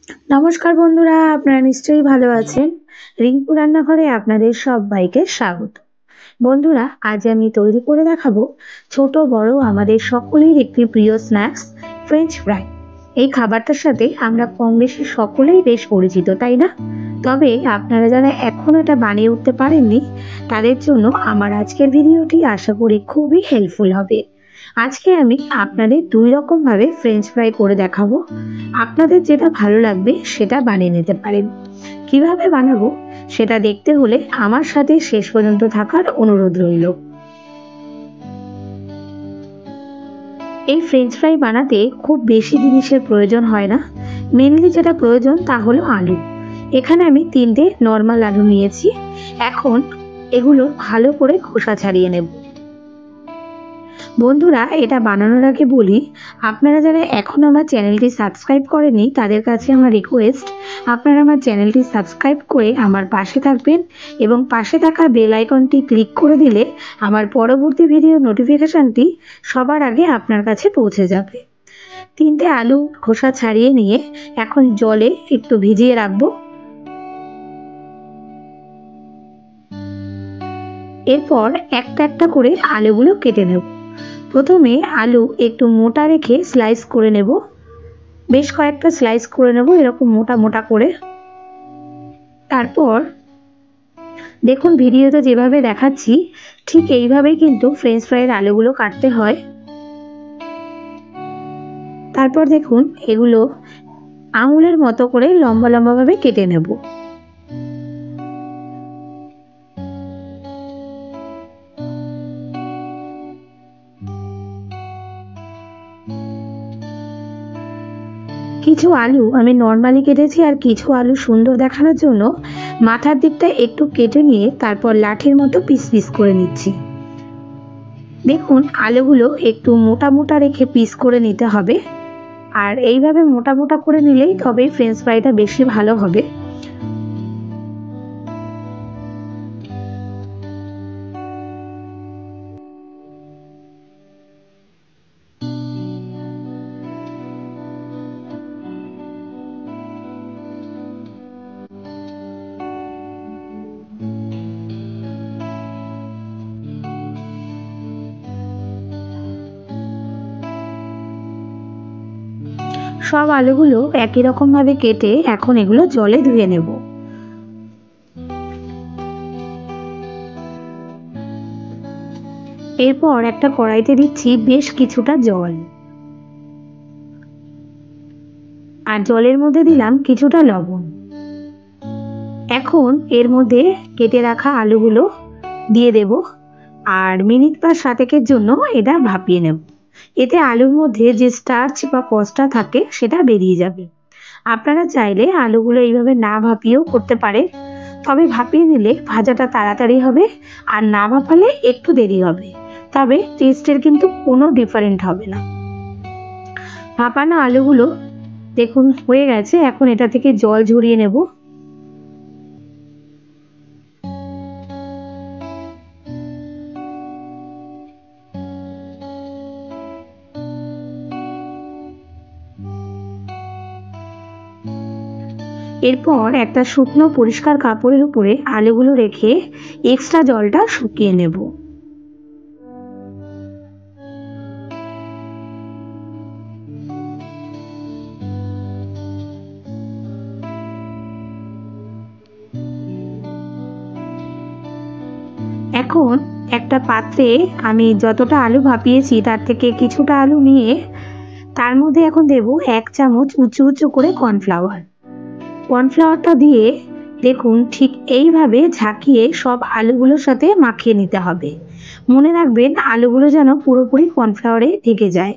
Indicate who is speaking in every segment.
Speaker 1: নমস্কার বন্ধুরা, আপনারা নিশ্চয়ই ভালো আছেন। রিঙ্কু রান্নাঘরে আপনাদের সবাইকে স্বাগত। বন্ধুরা, আজ আমি তৈরি করে দেখাবো ছোট বড় আমাদের সকলের একটি প্রিয় স্ন্যাক্স, ফ্রেঞ্চ ফ্রাই। এই খাবারটার সাথে আমরা কম বেশি সকলেই বেশ পরিচিত, তাই না? তবে আপনারা যারা এখনো এটা বানিয়ে উঠতে পারেননি, তাদের জন্য আমার আজকের ভিডিওটি আশা করি খুবই হেল্পফুল হবে। আজকে আমি আপনাদের দুই রকম ভাবে ফ্রেঞ্চ ফ্রাই করে দেখাবো। আপনাদের যেটা ভালো লাগবে সেটা বানিয়ে নিতে পারেন। কিভাবে বানাবো সেটা দেখতে হলে আমার সাথে শেষ পর্যন্ত থাকার অনুরোধ রইল। এই ফ্রেঞ্চ ফ্রাই বানাতে খুব বেশি জিনিসের প্রয়োজন হয় না। মেনলি যেটা প্রয়োজন তা হলো আলু। এখানে আমি 3টে নর্মাল আলু নিয়েছি। এখন এগুলো ভালো করে খোসা ছাড়িয়ে নেব। বন্ধুরা, এটা বানানোর আগে বলি, আপনারা যারা এখন আমার চ্যানেলটি সাবস্ক্রাইব করেনি তাদের কাছে আমার রিকোয়েস্ট, আপনারা আমার চ্যানেলটি সাবস্ক্রাইব করে আমার পাশে থাকবেন এবং পাশে থাকা বেল আইকনটি ক্লিক করে দিলে আমার পরবর্তী ভিডিও নোটিফিকেশনটি সবার আগে আপনার কাছে পৌঁছে যাবে। 3টে আলু খোসা ছাড়িয়ে নিয়ে এখন জলে একটু ভিজিয়ে রাখবো। এরপর একটা একটা করে আলুগুলো কেটে নেব। প্রথমে আলু একটু মোটা রেখে স্লাইস করে নেব। বেশ কয়েকটা স্লাইস করে নেব এরকম মোটা মোটা করে। তারপর দেখুন, ভিডিওতে যেভাবে দেখাচ্ছি ঠিক এইভাবেই কিন্তু ফ্রেঞ্চ ফ্রাইয়ের আলুগুলো কাটতে হয়। তারপর দেখুন, এগুলো আঙুলের মতো করে লম্বা লম্বাভাবে কেটে নেব। কিছু আলু আমি নর্মালি কেটেছি, আর কিছু আলু সুন্দর দেখানোর জন্য মাথার দিকটা একটু কেটে নিয়ে তারপর লাঠির মতো পিস পিস করে নিচ্ছি। দেখুন, আলুগুলো একটু মোটা মোটা রেখে পিস করে নিতে হবে। আর এইভাবে মোটা মোটা করে নিলেই তবেই ফ্রেঞ্চ ফ্রাইটা বেশি ভালো হবে। সব আলুগুলো একই রকম ভাবে কেটে এখন এগুলো জলে ধুয়ে নেব। এরপর একটা কড়াইতে দিচ্ছি বেশ কিছুটা জল, আর জলের মধ্যে দিলাম কিছুটা লবণ। এখন এর মধ্যে কেটে রাখা আলুগুলো দিয়ে দেব, আর মিনিট 5-7 জন্য এটা ভাপিয়ে নেব। এতে আলুর মধ্যে যে স্টার্চ বা কষটা থাকে সেটা বেরিয়ে যাবে। আপনারা চাইলে আলুগুলো এইভাবে না ভাপিয়েও করতে পারে, তবে ভাপিয়ে নিলে ভাজাটা তাড়াতাড়ি হবে, আর না ভাপালে একটু দেরি হবে, তবে টেস্টের কিন্তু কোনো ডিফারেন্ট হবে না। ভাপানো আলুগুলো দেখুন হয়ে গেছে। এখন এটা থেকে জল ঝরিয়ে নেব। এরপর একটা শুকনো পরিষ্কার কাপড়ের উপরে আলুগুলো রেখে এক্সট্রা জলটা শুকিয়ে নেব। এখন একটা পাত্রে আমি যতটা আলু ভাপিয়েছি তার থেকে কিছুটা আলু নিয়ে তার মধ্যে এখন দেব 1 চামচ উঁচু উঁচু করে কর্নফ্লাওয়ার। কর্নফ্লাওয়ারটা দিয়ে দেখুন ঠিক এইভাবে ঝাঁকিয়ে সব আলুগুলোর সাথে মাখিয়ে নিতে হবে। মনে রাখবেন আলুগুলো যেন পুরোপুরি কর্নফ্লাওয়ারে ঢেকে যায়।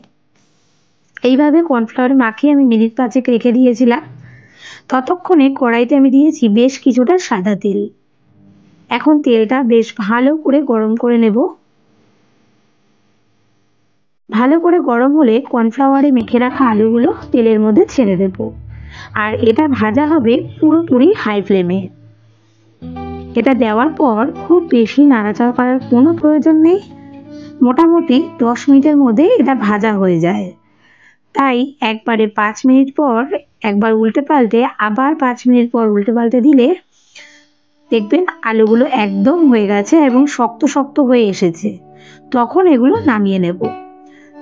Speaker 1: এইভাবে কর্নফ্লাওয়ারে মাখিয়ে আমি মিনিট 5 রেখে দিয়েছিলাম। ততক্ষণে কড়াইতে আমি দিয়েছি বেশ কিছুটা সাদা তেল। এখন তেলটা বেশ ভালো করে গরম করে নেব। ভালো করে গরম হলে কর্নফ্লাওয়ারে মেখে রাখা আলুগুলো তেলের মধ্যে ছেড়ে দেব, আর এটা ভাজা হবে পুরোপুরি হাই ফ্লেমে। এটা দেওয়ার পর খুব বেশি নাড়াচাড়া করার কোনো প্রয়োজন নেই। মোটামুটি 10 মিনিটের মধ্যে এটা ভাজা হয়ে যায়। তাই একবারে 5 মিনিট পর একবার উল্টে পাল্টে আবার 5 মিনিট পর উল্টে পাল্টে দিলে দেখবেন আলুগুলো একদম হয়ে গেছে এবং শক্ত শক্ত হয়ে এসেছে। তখন এগুলো নামিয়ে নেব।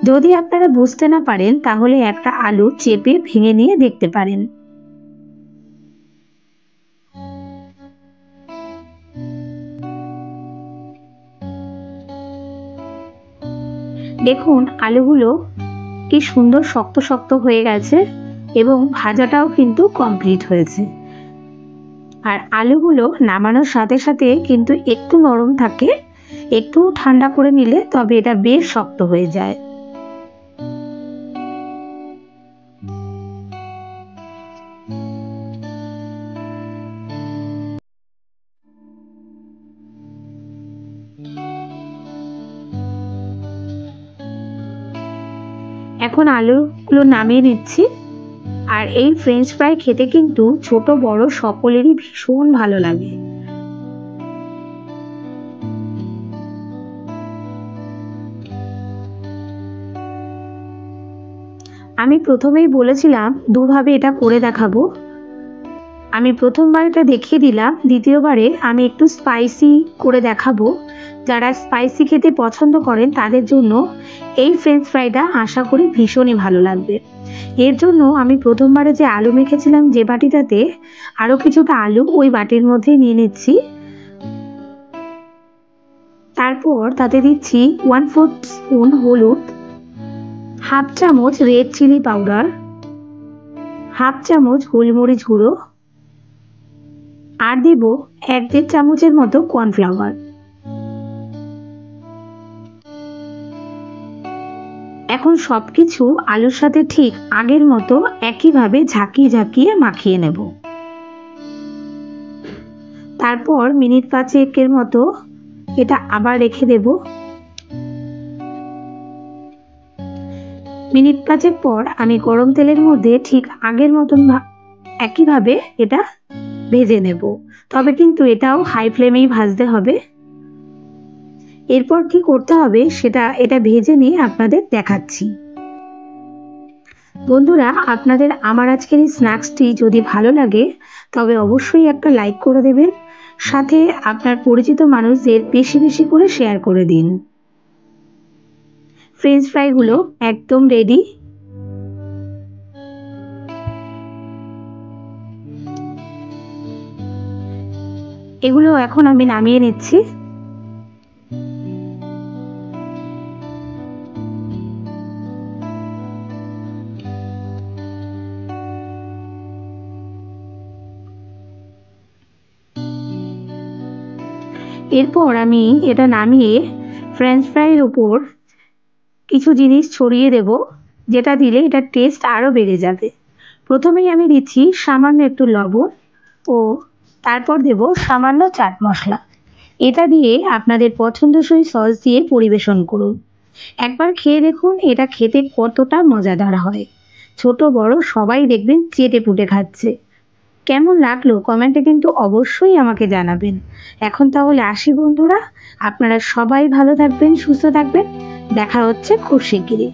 Speaker 1: যদি আপনারা বুঝতে না পারেন তাহলে একটা আলু চেপে ভেঙে নিয়ে দেখতে পারেন। দেখুন আলুগুলো কি সুন্দর শক্ত শক্ত হয়ে গেছে এবং ভাজাটাও কিন্তু কমপ্লিট হয়েছে। আর আলুগুলো নামানোর সাথে সাথে কিন্তু একটু নরম থাকে, একটু ঠান্ডা করে নিলে তবে এটা বেশ শক্ত হয়ে যায়। এখন আলুগুলো নামিয়ে নিচ্ছি। আর এই ফ্রেঞ্চ ফ্রাই খেতে কিন্তু ছোট বড় সকলেরই ভীষণ ভালো লাগে। আমি প্রথমেই বলেছিলাম দুভাবে এটা করে দেখাবো। আমি প্রথমবার এটা দেখিয়ে দিলাম, দ্বিতীয়বারে আমি একটু স্পাইসি করে দেখাবো। যারা স্পাইসি খেতে পছন্দ করেন তাদের জন্য এই ফ্রেঞ্চ ফ্রাইটা আশা করি ভীষণই ভালো লাগবে। এর জন্য আমি প্রথমবারে যে আলু মেখেছিলাম যে বাটিটাতে, আরও কিছুটা আলু ওই বাটির মধ্যে নিয়ে নিচ্ছি। তারপর তাতে দিচ্ছি 1/4 স্পুন হলুদ, হাফ চামচ রেড চিলি পাউডার, হাফ চামচ গোলমরিচ গুঁড়ো, আর দেব 1-1.5 চামচের মতো কর্নফ্লাওয়ার। এখন সবকিছু আলুর সাথে ঠিক আগের মতো একইভাবে ঝাঁকিয়ে ঝাঁকিয়ে মাখিয়ে নেব। তারপর মিনিট 5-এর মতো এটা আবার রেখে দেব। মিনিট 5 পর আমি গরম তেলের মধ্যে ঠিক আগের মতন একইভাবে এটা ভেজে নেব। তবে কিন্তু এটাও হাই ফ্লেমেই ভাজতে হবে। এরপর কি করতে হবে সেটা এটা ভেজে নিয়ে আপনাদের দেখাচ্ছি। বন্ধুরা, আপনাদের আমার আজকের এই স্ন্যাক্সটি যদি ভালো লাগে তবে অবশ্যই একটা লাইক করে দেবেন, সাথে আপনার পরিচিত মানুষদের বেশি বেশি করে শেয়ার করে দিন। ফ্রেঞ্চ ফ্রাইগুলো একদম রেডি। এগুলো এখন আমি নামিয়ে নিচ্ছি। এরপর আমি এটা নামিয়ে ফ্রেঞ্চ ফ্রাইয়ের উপর কিছু জিনিস ছড়িয়ে দেব, যেটা দিলে এটার টেস্ট আরও বেড়ে যাবে। প্রথমেই আমি দিচ্ছি সামান্য একটু লবণ ও তারপর দেব সামান্য চাট মশলা। এটা দিয়ে আপনাদের পছন্দসই সস দিয়ে পরিবেশন করুন। একবার খেয়ে দেখুন এটা খেতে কতটা মজাদার হয়। ছোট বড় সবাই দেখবেন চেটে পুটে খাচ্ছে। কেমন লাগলো কমেন্টে কিন্তু অবশ্যই আমাকে জানাবেন। এখন তাহলে আসি বন্ধুরা, আপনারা সবাই ভালো থাকবেন, সুস্থ থাকবেন। দেখা হচ্ছে খুব শিগগিরই।